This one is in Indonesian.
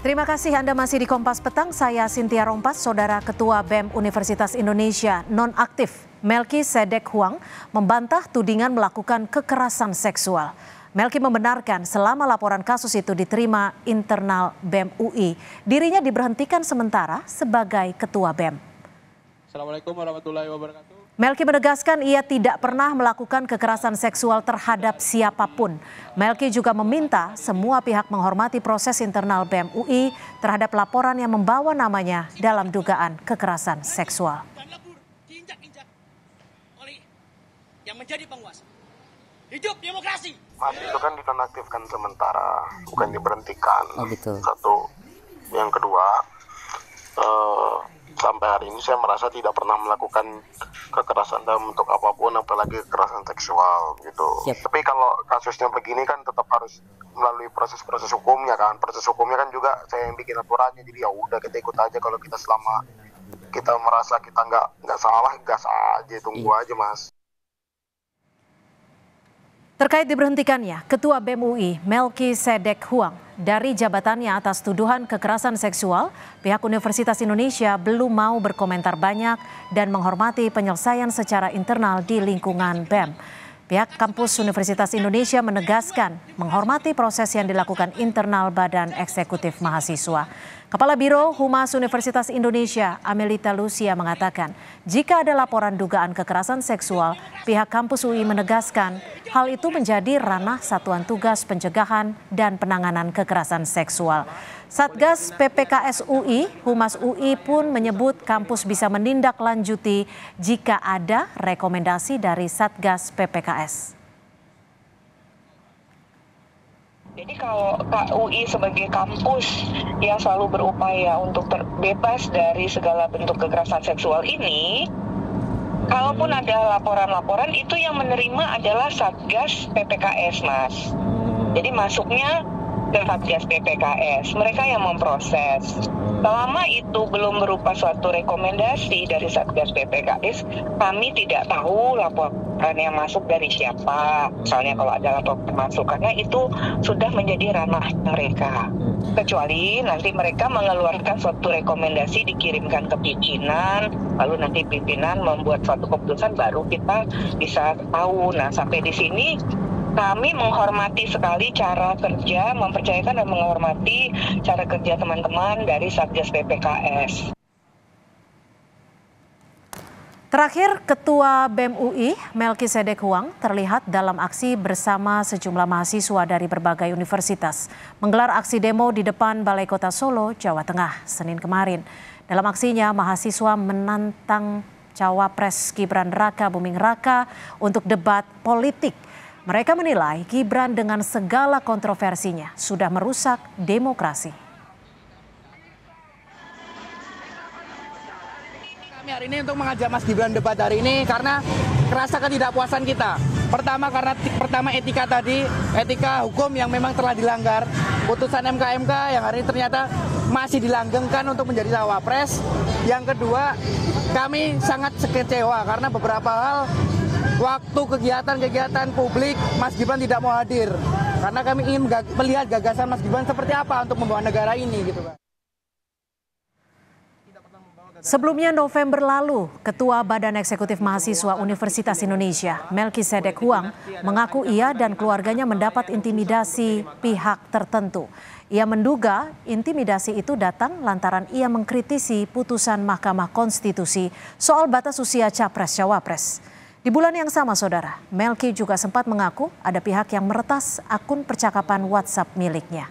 Terima kasih Anda masih di Kompas Petang. Saya Cynthia Rompas, Saudara Ketua BEM Universitas Indonesia nonaktif Melki Sedek Huang membantah tudingan melakukan kekerasan seksual. Melki membenarkan selama laporan kasus itu diterima internal BEM UI, dirinya diberhentikan sementara sebagai Ketua BEM. Assalamualaikum warahmatullahi wabarakatuh. Melki menegaskan ia tidak pernah melakukan kekerasan seksual terhadap siapapun. Melki juga meminta semua pihak menghormati proses internal BEM UI terhadap laporan yang membawa namanya dalam dugaan kekerasan seksual. Diinjak-injak oleh yang menjadi penguasa. Hidup demokrasi. Mas, itu kan dinonaktifkan sementara, bukan diberhentikan. Oh betul. Satu. Yang kedua, sampai hari ini saya merasa tidak pernah melakukan kekerasan dalam bentuk apapun, apalagi kekerasan seksual gitu. Siap. Tapi kalau kasusnya begini kan tetap harus melalui proses hukumnya kan. Proses hukumnya kan juga saya yang bikin aturannya, jadi ya udah kita ikut aja. Kalau kita selama kita merasa kita nggak salah, gas aja, tunggu aja Mas. Terkait diberhentikannya, Ketua BEM UI Melki Sedek Huang dari jabatannya atas tuduhan kekerasan seksual, pihak Universitas Indonesia belum mau berkomentar banyak dan menghormati penyelesaian secara internal di lingkungan BEM. Pihak kampus Universitas Indonesia menegaskan menghormati proses yang dilakukan internal Badan Eksekutif Mahasiswa. Kepala Biro Humas Universitas Indonesia, Amelita Lucia mengatakan, jika ada laporan dugaan kekerasan seksual, pihak kampus UI menegaskan hal itu menjadi ranah Satuan Tugas Pencegahan dan Penanganan Kekerasan Seksual. Satgas PPKS UI, Humas UI pun menyebut kampus bisa menindaklanjuti jika ada rekomendasi dari Satgas PPKS. Jadi kalau UI sebagai kampus yang selalu berupaya untuk terbebas dari segala bentuk kekerasan seksual ini, kalaupun ada laporan-laporan itu yang menerima adalah Satgas PPKS, Mas. Jadi masuknya ke Satgas PPKS, mereka yang memproses. Selama itu belum berupa suatu rekomendasi dari Satgas PPKS, kami tidak tahu laporan yang masuk dari siapa. Misalnya kalau ada laporan masuk, karena itu sudah menjadi ranah mereka. Kecuali nanti mereka mengeluarkan suatu rekomendasi, dikirimkan ke pimpinan, lalu nanti pimpinan membuat suatu keputusan, baru kita bisa tahu. Nah, sampai di sini kami menghormati sekali cara kerja, mempercayakan dan menghormati cara kerja teman-teman dari Satgas PPKS. Terakhir, Ketua BEM UI Melki Sedek Huang terlihat dalam aksi bersama sejumlah mahasiswa dari berbagai universitas menggelar aksi demo di depan Balai Kota Solo, Jawa Tengah, Senin kemarin. Dalam aksinya, mahasiswa menantang Cawapres Gibran Raka Buming Raka untuk debat politik. Mereka menilai Gibran dengan segala kontroversinya sudah merusak demokrasi. Kami hari ini untuk mengajak Mas Gibran debat hari ini karena kerasa ketidakpuasan kita. Pertama etika tadi, etika hukum yang memang telah dilanggar. Putusan MK yang hari ini ternyata masih dilanggengkan untuk menjadi cawapres. Yang kedua, kami sangat kecewa karena beberapa hal waktu kegiatan publik Mas Gibran tidak mau hadir. Karena kami ingin melihat gagasan Mas Gibran seperti apa untuk membawa negara ini gitu, Pak. Sebelumnya November lalu, Ketua Badan Eksekutif Mahasiswa Universitas Indonesia, Melki Sedek Huang, mengaku ia dan keluarganya mendapat intimidasi pihak tertentu. Ia menduga intimidasi itu datang lantaran ia mengkritisi putusan Mahkamah Konstitusi soal batas usia Capres-Cawapres. Di bulan yang sama, Saudara, Melki juga sempat mengaku ada pihak yang meretas akun percakapan WhatsApp miliknya.